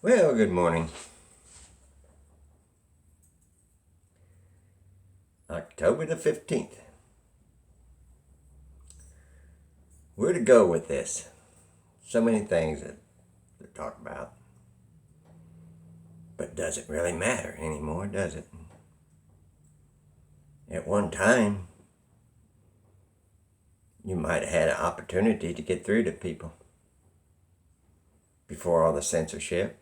Well, good morning. October the 15th. Where to go with this? So many things to talk about. But does it really matter anymore, does it? At one time, you might have had an opportunity to get through to people before all the censorship.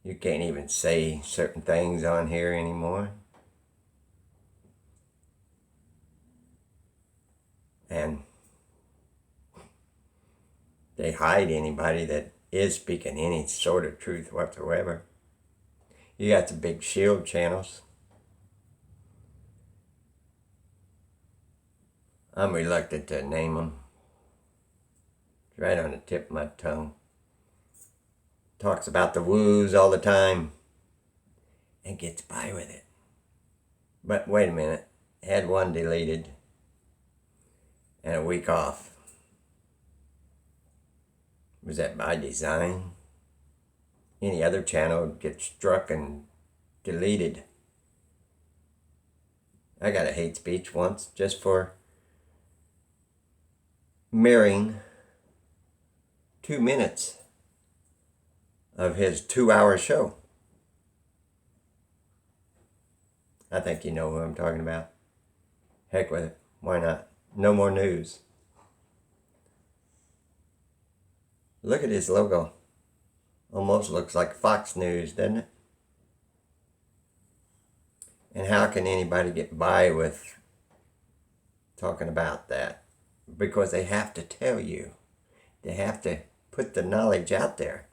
You can't even say certain things on here anymore. And they hide anybody that is speaking any sort of truth whatsoever. You got the big shield channels. I'm reluctant to name them. It's right on the tip of my tongue. Talks about the woos all the time and gets by with it. But wait a minute. Had one deleted and a week off. Was that by design? Any other channel would get struck and deleted. I got a hate speech once just for mirroring 2 minutes of his 2-hour show. I think you know who I'm talking about. Heck with it. Why not? No more news. Look at his logo. Almost looks like Fox News, doesn't it? And how can anybody get by with talking about that? Because they have to tell you. They have to put the knowledge out there.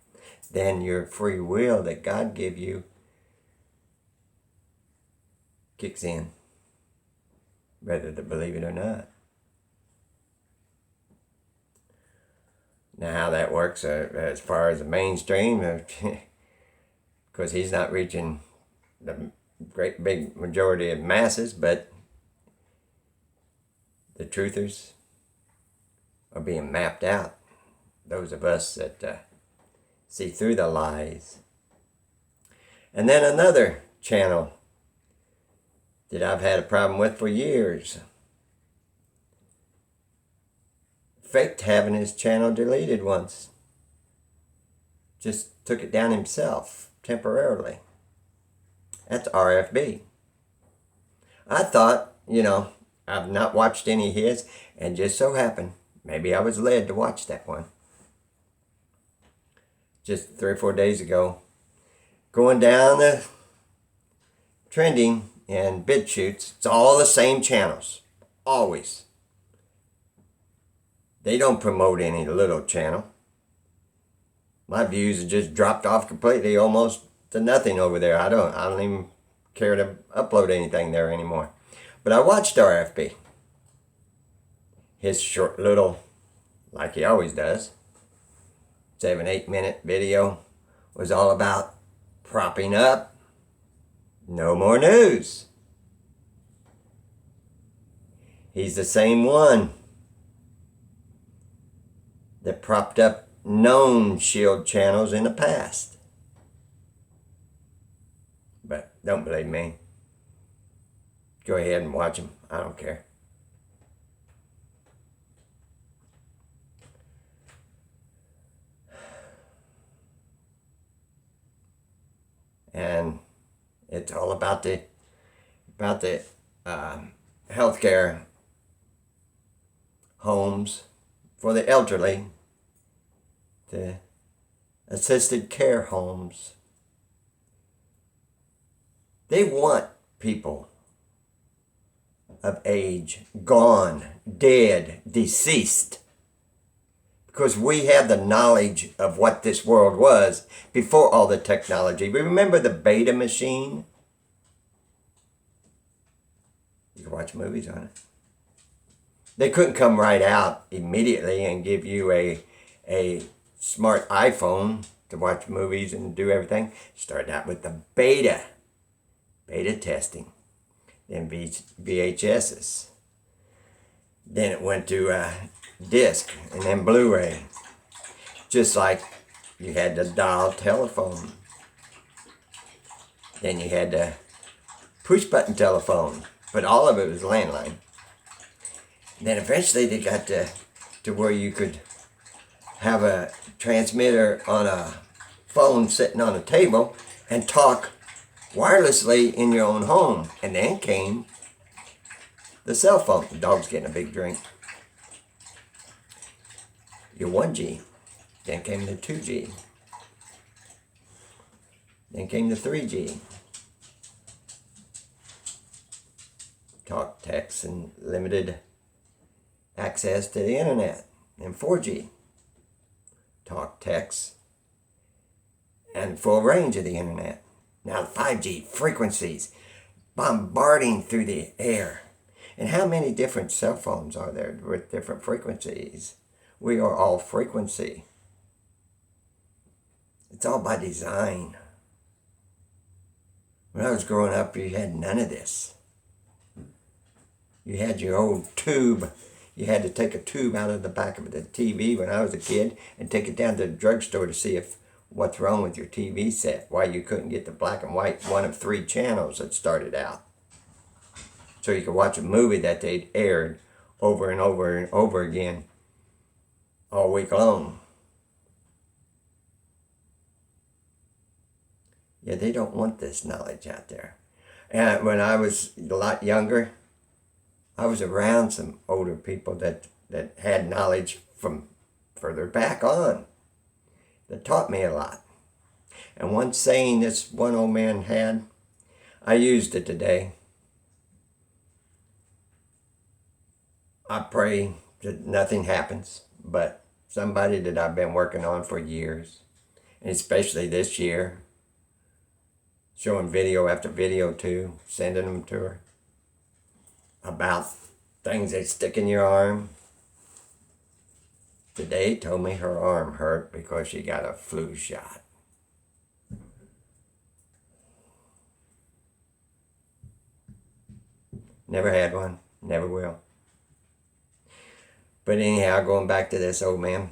Then your free will that God gave you kicks in, whether to believe it or not. Now, how that works as far as the mainstream, because he's not reaching the great big majority of masses, but the truthers are being mapped out. Those of us that see through the lies. And then another channel that I've had a problem with for years. Faked having his channel deleted once. Just took it down himself temporarily. That's RFB. I thought, I've not watched any of his, and just so happened, maybe I was led to watch that one. Just 3 or 4 days ago, going down the trending and BitChutes, it's all the same channels, always. They don't promote any little channel. My views have just dropped off completely, almost to nothing over there. I don't even care to upload anything there anymore. But I watched RFB. His short little, like he always does, 7-8 minute video was all about propping up no more news. He's the same one that propped up known shield channels in the past. But don't believe me. Go ahead and watch them. I don't care. And it's all about the healthcare homes for the elderly, the assisted care homes. They want people of age gone, dead, deceased. Because we have the knowledge of what this world was before all the technology. Remember the Beta machine? You can watch movies on it. They couldn't come right out immediately and give you a smart iPhone to watch movies and do everything. Started out with the beta testing, then VHSs. Then it went to disc and then Blu-ray. Just like you had the dial telephone. Then you had the push-button telephone, but all of it was landline. Then eventually they got to where you could have a transmitter on a phone sitting on a table and talk wirelessly in your own home. And then came the cell phone. The dog's getting a big drink. Your 1G. Then came the 2G. Then came the 3G. Talk, text, and limited access to the internet. And 4G. Talk, text, and full range of the internet. Now 5G, frequencies bombarding through the air. And how many different cell phones are there with different frequencies? We are all frequency. It's all by design. When I was growing up, you had none of this. You had your old tube. You had to take a tube out of the back of the TV when I was a kid and take it down to the drugstore to see if what's wrong with your TV set, why you couldn't get the black and white one of 3 channels that started out. So you could watch a movie that they'd aired over and over and over again all week long. Yeah, they don't want this knowledge out there. And when I was a lot younger, I was around some older people that had knowledge from further back on that taught me a lot. And one saying this one old man had, I used it today. I pray that nothing happens, but somebody that I've been working on for years, and especially this year, showing video after video to, sending them to her, about things that stick in your arm. Today told me her arm hurt because she got a flu shot. Never had one, never will. But anyhow, going back to this old man,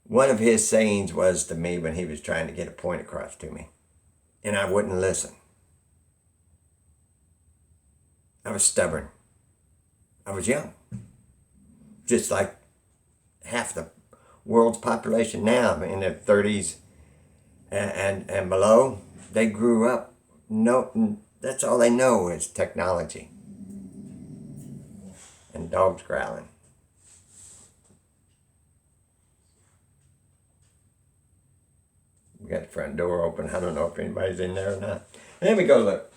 one of his sayings was to me when he was trying to get a point across to me, and I wouldn't listen. I was stubborn. I was young. Just like half the world's population now in their 30s and below, they grew up. No, that's all they know is technology and dogs growling. We got the front door open. I don't know if anybody's in there or not. Let me go look.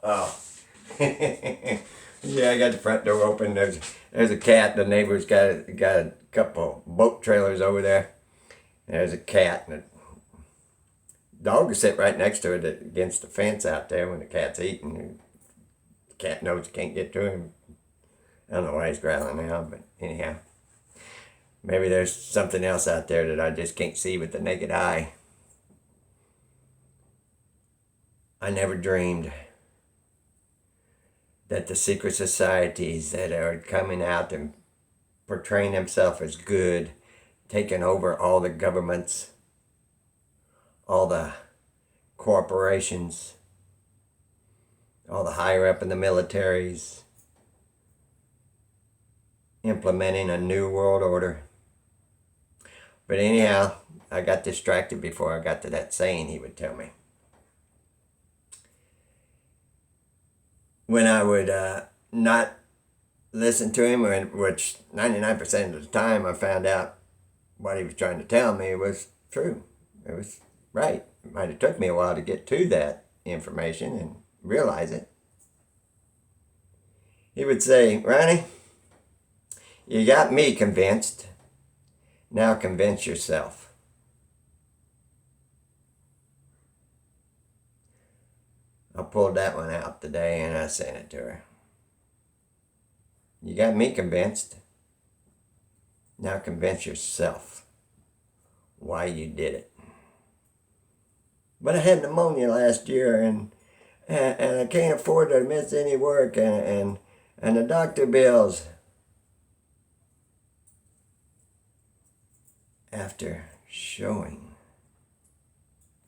Oh. Yeah, I got the front door open. There's a cat. The neighbor's got a couple boat trailers over there. There's a cat, and the dog is sitting right next to it against the fence out there when the cat's eating. The cat knows you can't get to him. I don't know why he's growling now, but anyhow. Maybe there's something else out there that I just can't see with the naked eye. I never dreamed that the secret societies that are coming out and portraying themselves as good, taking over all the governments, all the corporations, all the higher up in the militaries, implementing a new world order. But anyhow, I got distracted before I got to that saying he would tell me. When I would not listen to him, which 99% of the time I found out what he was trying to tell me was true. It was right. It might have took me a while to get to that information and realize it. He would say, Ronnie, you got me convinced. Now convince yourself. I pulled that one out today and I sent it to her. You got me convinced. Now convince yourself why you did it. But I had pneumonia last year and and I can't afford to miss any work, and the doctor bills. After showing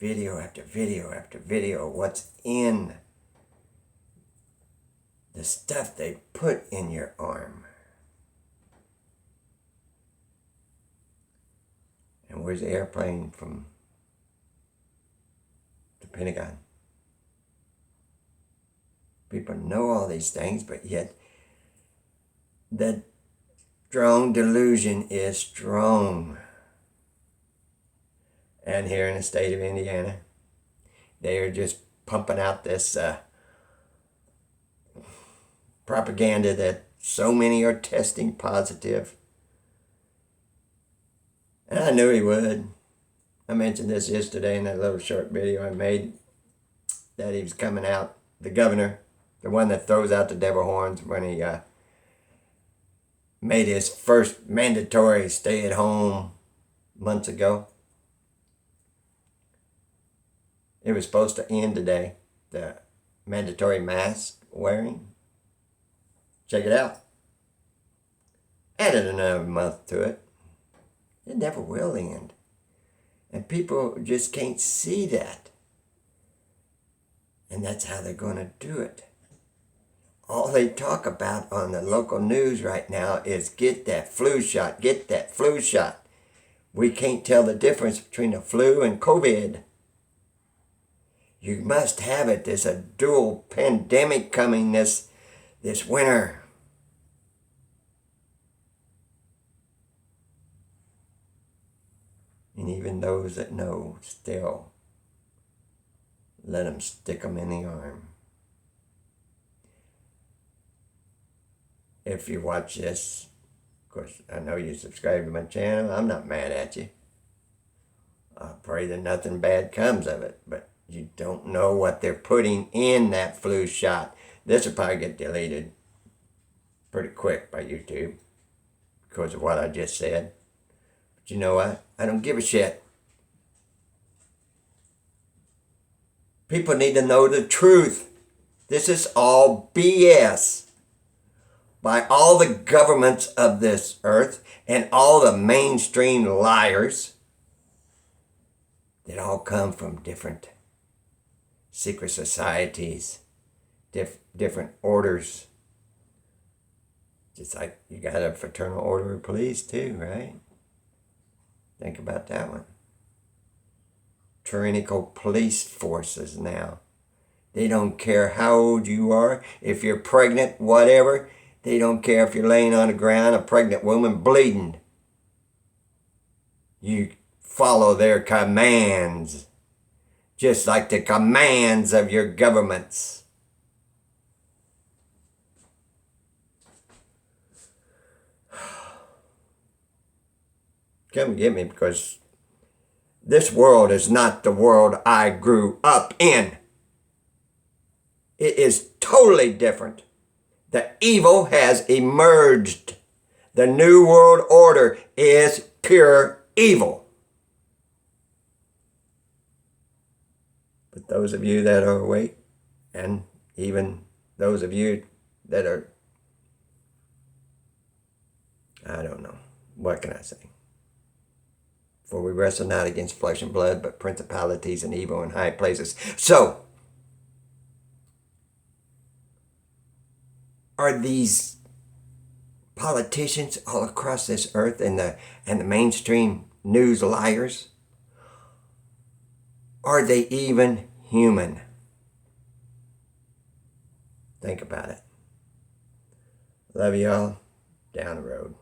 video after video after video what's in the stuff they put in your arm. And where's the airplane from the Pentagon? People know all these things, but yet the drone delusion is strong. And here in the state of Indiana, they are just pumping out this propaganda that so many are testing positive. And I knew he would. I mentioned this yesterday in that little short video I made, that he was coming out, the governor, the one that throws out the devil horns when he made his first mandatory stay-at-home months ago. It was supposed to end today, the mandatory mask wearing. Check it out. Added another month to it. It never will end. And people just can't see that. And that's how they're going to do it. All they talk about on the local news right now is get that flu shot, get that flu shot. We can't tell the difference between the flu and COVID. You must have it. There's a dual pandemic coming this winter. And even those that know still let them stick them in the arm. If you watch this, of course, I know you subscribe to my channel. I'm not mad at you. I pray that nothing bad comes of it, but you don't know what they're putting in that flu shot. This will probably get deleted pretty quick by YouTube because of what I just said. But you know what? I don't give a shit. People need to know the truth. This is all BS by all the governments of this earth and all the mainstream liars that all come from different secret societies, different orders. Just like you got a fraternal order of police too, right? Think about that one. Tyrannical police forces now. They don't care how old you are, if you're pregnant, whatever. They don't care if you're laying on the ground, a pregnant woman bleeding. You follow their commands, just like the commands of your governments. Come get me, because this world is not the world I grew up in. It is totally different. The evil has emerged. The New World Order is pure evil. But those of you that are awake, and even those of you that are, I don't know, what can I say? For we wrestle not against flesh and blood, but principalities and evil in high places. So, are these politicians all across this earth and the mainstream news liars? Are they even human? Think about it. Love y'all. Down the road.